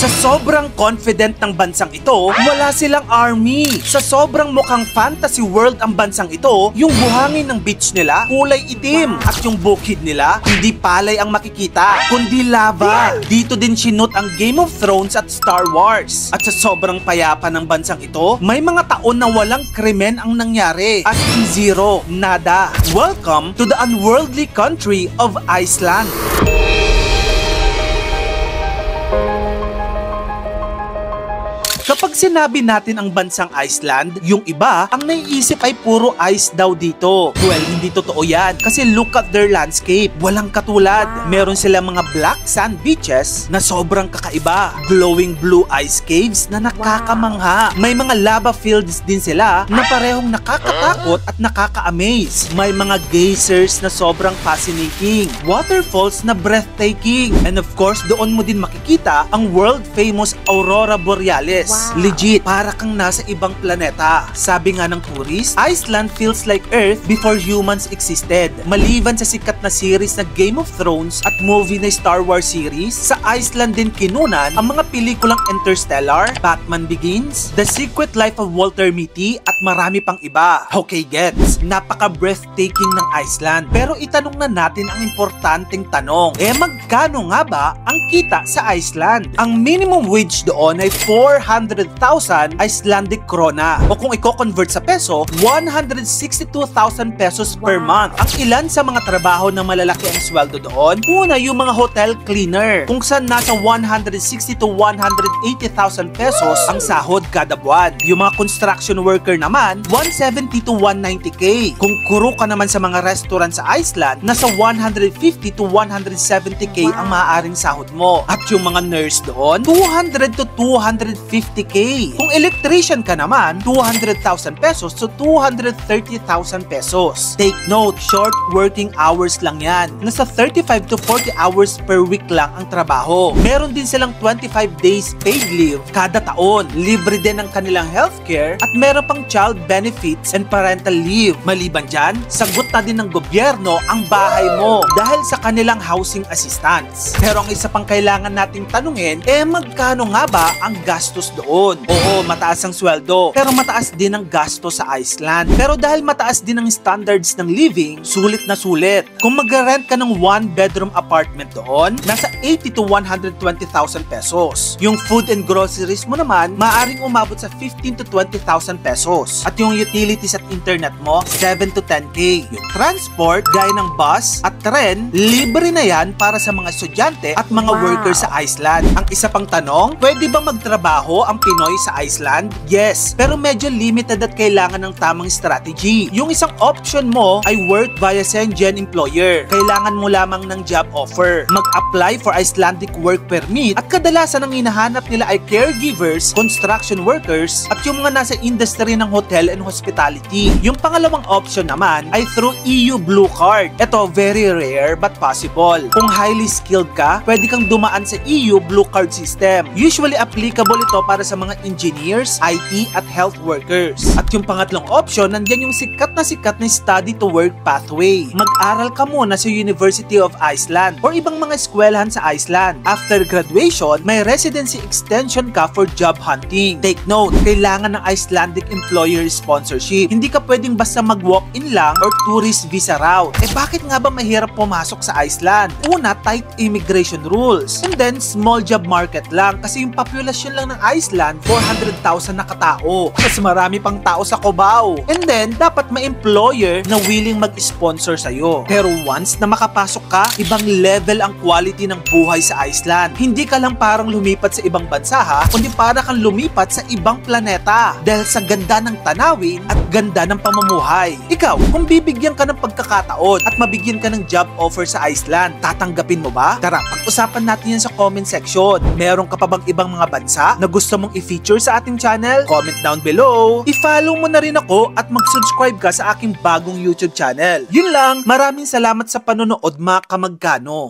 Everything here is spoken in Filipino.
Sa sobrang confident ng bansang ito, wala silang army. Sa sobrang mukhang fantasy world ang bansang ito, yung buhangin ng beach nila kulay itim at yung bukid nila hindi palay ang makikita, kundi lava. Dito din sinut ang Game of Thrones at Star Wars. At sa sobrang payapa ng bansang ito, may mga taon na walang krimen ang nangyari. As in zero, nada. Welcome to the unworldly country of Iceland. Kapag sinabi natin ang bansang Iceland, yung iba, ang naiisip ay puro ice daw dito. Well, hindi totoo yan. Kasi look at their landscape. Walang katulad. Meron silang mga black sand beaches na sobrang kakaiba. Glowing blue ice caves na nakakamangha. May mga lava fields din sila na parehong nakakatakot at nakaka-amaze. May mga geysers na sobrang fascinating. Waterfalls na breathtaking. And of course, doon mo din makikita ang world-famous Aurora Borealis. Legit, para kang nasa ibang planeta. Sabi nga ng tourist, Iceland feels like Earth before humans existed. Maliban sa sikat na series na Game of Thrones at movie na Star Wars series, sa Iceland din kinunan ang mga pelikulang Interstellar, Batman Begins, The Secret Life of Walter Mitty at marami pang iba. Okay, gets. Napaka-breathtaking ng Iceland. Pero itanong na natin ang importanteng tanong. Magkano nga ba ang kita sa Iceland? Ang minimum wage doon ay 400,000 Icelandic krona. O kung i-convert sa peso, 162,000 pesos per month. Ang ilan sa mga trabaho na malalaki ang sweldo doon, una yung mga hotel cleaner, kung saan nasa 160 to 180,000 pesos ang sahod kada buwan. Yung mga construction worker naman, 170 to 190k. Kung kuro ka naman sa mga restaurant sa Iceland, nasa 150 to 170k ang maaaring sahod mo. At yung mga nurse doon, 200 to 250k. Kung electrician ka naman, 200,000 pesos to 230,000 pesos. Take note, short working hours lang yan. Nasa 35 to 40 hours per week lang ang trabaho. Meron din silang 25 days paid leave kada taon. Libre din ang kanilang healthcare at meron pang child benefits and parental leave. Maliban dyan, sagot na din ng gobyerno ang bahay mo dahil sa kanilang housing assistance. Pero ang isa pang kailangan nating tanungin, magkano nga ba ang gastos doon? Oo, mataas ang sweldo, pero mataas din ang gasto sa Iceland. Pero dahil mataas din ang standards ng living, sulit na sulit. Kung mag-rent ka ng 1-bedroom apartment doon, nasa 80 to 120,000 pesos. Yung food and groceries mo naman, maaaring umabot sa 15 to 20,000 pesos. At yung utilities at internet mo, 7 to 10k. Yung transport, gaya ng bus at tren, libre na yan para sa mga estudyante at mga workers sa Iceland. Ang isa pang tanong, pwede ba magtrabaho ang Pinoy sa Iceland? Yes, pero medyo limited at kailangan ng tamang strategy. Yung isang option mo ay work via Schengen employer. Kailangan mo lamang ng job offer. Mag-apply for Icelandic work permit at kadalasan ang hinahanap nila ay caregivers, construction workers at yung mga nasa industry ng hotel and hospitality. Yung pangalawang option naman ay through EU Blue Card. Ito, very rare but possible. Kung highly skilled ka, pwede kang dumaan sa EU Blue Card system. Usually applicable ito para sa mga engineers, IT at health workers. At yung pangatlong option, nandyan yung sikat na study to work pathway. Mag-aral ka muna sa University of Iceland or ibang mga eskwelahan sa Iceland. After graduation, may residency extension ka for job hunting. Take note, kailangan ng Icelandic employer sponsorship. Hindi ka pwedeng basta mag-walk-in lang or tourist visa route. Bakit nga ba mahirap pumasok sa Iceland? Una, tight immigration rules. And then, small job market lang kasi yung populasyon lang ng Iceland, 400,000 na katao. Mas marami pang tao sa Cubao. And then, dapat may employer na willing mag-sponsor sa'yo. Pero once na makapasok ka, ibang level ang quality ng buhay sa Iceland. Hindi ka lang parang lumipat sa ibang bansa ha, kundi para kang lumipat sa ibang planeta. Dahil sa ganda ng tanawin at ganda ng pamumuhay. Ikaw, kung bibigyan ka ng pagkakataon at mabigyan ka ng job offer sa Iceland, tatanggapin mo ba? Tara, pag-usapan natin yan sa comment section. Meron ka pa bang ibang mga bansa na gusto mong i-feature sa ating channel? Comment down below. I-follow mo na rin ako at mag-subscribe ka sa aking bagong YouTube channel. Yun lang, maraming salamat sa panonood mga kamagkano.